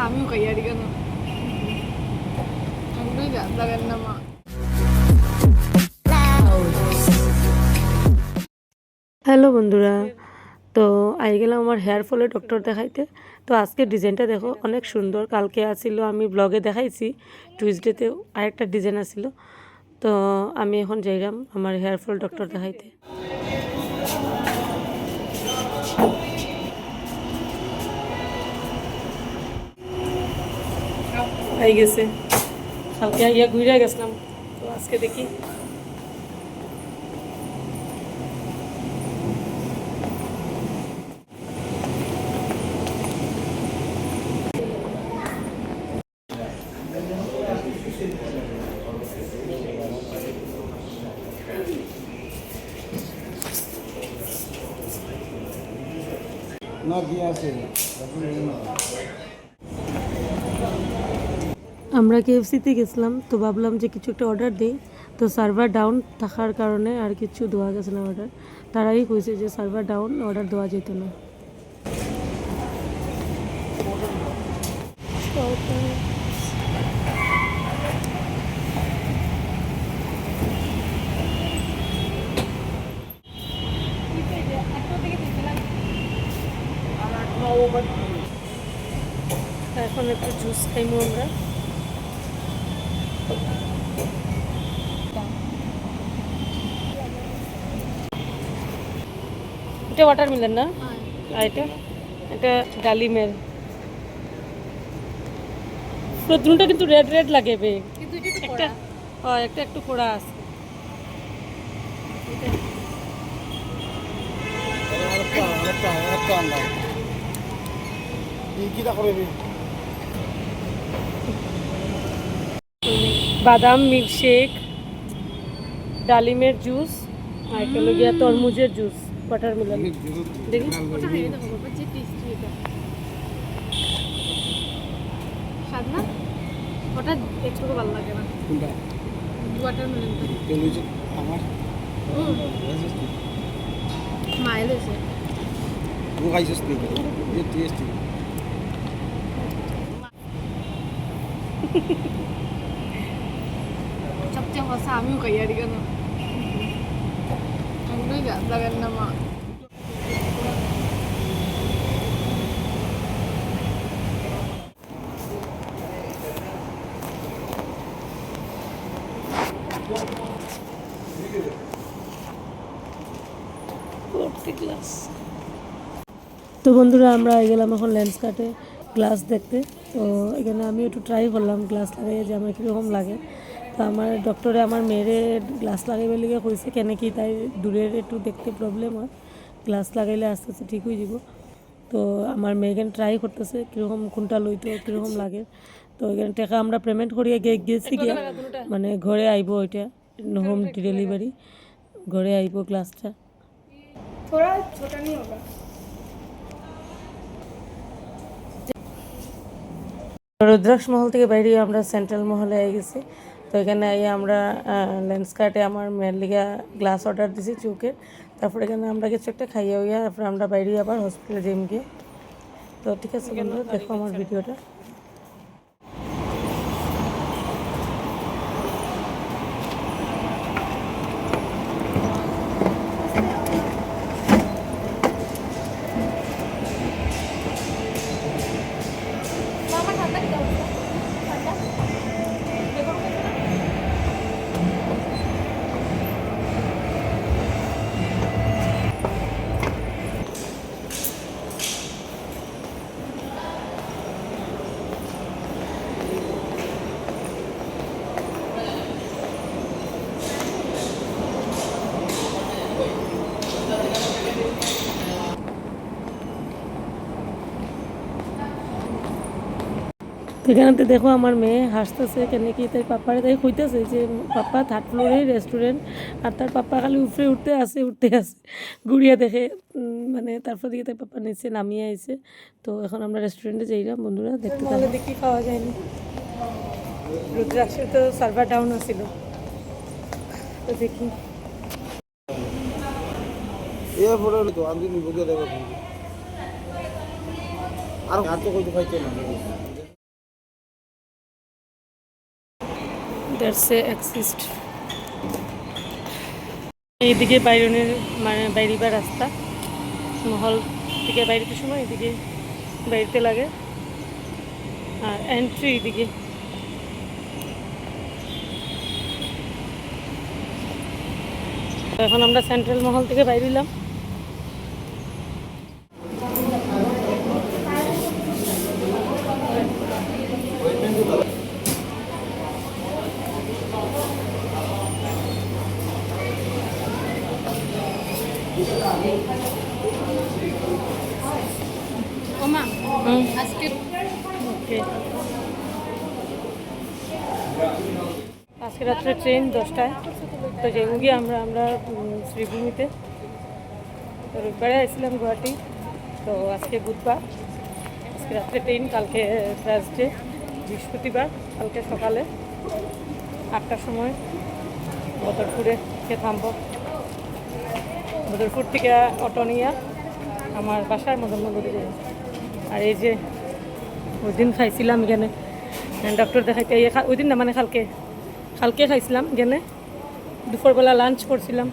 আমিও খাইয়ারি কেন আমি জানলাম না মা। হ্যালো বন্ধুরা, তো আই গেলাম আমার হেয়ার ফলের ডক্টর দেখাইতে। তো আজকে ডিজাইনটা দেখো অনেক সুন্দর। কালকে আসিল, আমি ব্লগে দেখাইছি টিউসডেতে আরেকটা ডিজাইন আসিল। তো আমি এখন যাইলাম আমার হেয়ার ফল ডক্টর দেখাইতে। আই গেছে, কালকে আইয়া ঘুরে গেছিলাম, তো আজকে দেখি। আমরা KFC-তে গেছিলাম, তো ভাবলাম যে কিছু একটা অর্ডার দিই। তো সার্ভার ডাউন থাকার কারণে আর কিছু দেওয়া গেছে না অর্ডার। তারাই কইছে যে সার্ভার ডাউন, অর্ডার দেওয়া যেত না। এখন একটু জুস খাইমু আমরা। এটা ওয়াটারমেলন না, আর এটা এটা ডালিমের। দুটোটা কিন্তু রেড রেড লাগে বে, একটা একটা একটু খোড়া আছে। বাদাম মিল্কশেক, ডালিমের জুস, আর একটা হলো গিয়া তরমুজের জুস, ওয়াটারমেলন। দেখি স্বাদ না, ওটা একটু ভালো লাগে না। ওয়াটারমেলনটা মাইল হয়েছে। সবচেয়ে হসা আমিও খাইয়ারি কেন আমি জানলাম না মা। তো বন্ধুরা, আমরা গেলাম এখন লেন্স কাটে গ্লাস দেখতে। তো এখানে আমি একটু ট্রাই করলাম গ্লাস লাগাইয়ে যে আমার কীরকম লাগে। তো আমার ডক্টরে আমার মেয়েরে গ্লাস লাগাইবার লিগে কইছে, কেন কি তাই দূরের একটু দেখতে প্রবলেম হয়, গ্লাস লাগাইলে আস্তে আস্তে ঠিক হয়ে যাব। তো আমার মেয়ে এখানে ট্রাই করতেছে কীরকম কোনটা লইতো, কীরকম লাগে। তো এখানে টাকা আমরা পেমেন্ট করিয়ে গেছি গিয়া, মানে ঘরে আইব, ওইটা হোম ডেলিভারি ঘরে আইব গ্লাসটা। थोड़ा छोटा नहीं होगा। রুদ্রাক্ষ মহল থেকে বাইরে আমরা সেন্ট্রাল মহলে আই গেছি। তো এখানে আই আমরা লেন্স কার্টে আমার মেয়ের লিগা গ্লাস অর্ডার দিছি চোখের। তারপরে এখানে আমরা কিছু একটা খাইয়া হইয়া তারপরে আমরা বাইরে আবার হসপিটালে যাইম গিয়ে। তো ঠিক আছে বন্ধুরা, দেখো আমার ভিডিওটা। मामा ठंडा क्या होता है? ठंडा देखो তো এখানে দেখো আমার মেয়ে হাসতেছে, কেন কি তার পাপ্পারে তাই কইতেছে যে পাপ্পা থার্ড ফ্লোরে রেস্টুরেন্ট, আর তার পাপ্পা খালি উপরে উঠতে আসে গুড়িয়া দেখে। মানে তারপর দিকে তার পাপ্পা নিচে নামিয়ে আইছে। তো এখন আমরা রেস্টুরেন্টে যাইলাম বন্ধুরা, দেখতে পাবো। দেখি পাওয়া যায়নি, রুদ্রাক্ষে তো সার্ভার ডাউন আছিল। তো দেখি আর তো কইতে পাইতো না। That's a exist. এইদিকে বাইরনের মানে বাইরিবার রাস্তা, মহল থেকে বাইরেতে সময় এদিকে বাইরেতে লাগে, আর এন্ট্রি এদিকে। এখন আমরা সেন্ট্রাল মহল থেকে বাইরে এলাম। ওমা হুম, আজকে ওকে। আজকে রাত্রে ট্রেন 10টায়, তো যাবো গিয়ে আমরা শ্রীভূমিতে। তো রবিবারে আসছিলাম গুয়াহাটি, তো আজকে বুধবার, আজকে রাত্রে ট্রেন, কালকে থার্সডে বৃহস্পতিবার, কালকে সকালে 8টার সময় বদরপুরে থামবো। বদরপুর থেকে অটো নিয়ে আমার বাসায় মদননগরে যাই। আর এই যে ওই দিন খাইছিলাম এখানে ডক্টর দেখাইতে, ওই দিন না মানে কালকে খাইছিলাম এখানে, দুপুরবেলা লাঞ্চ করছিলাম।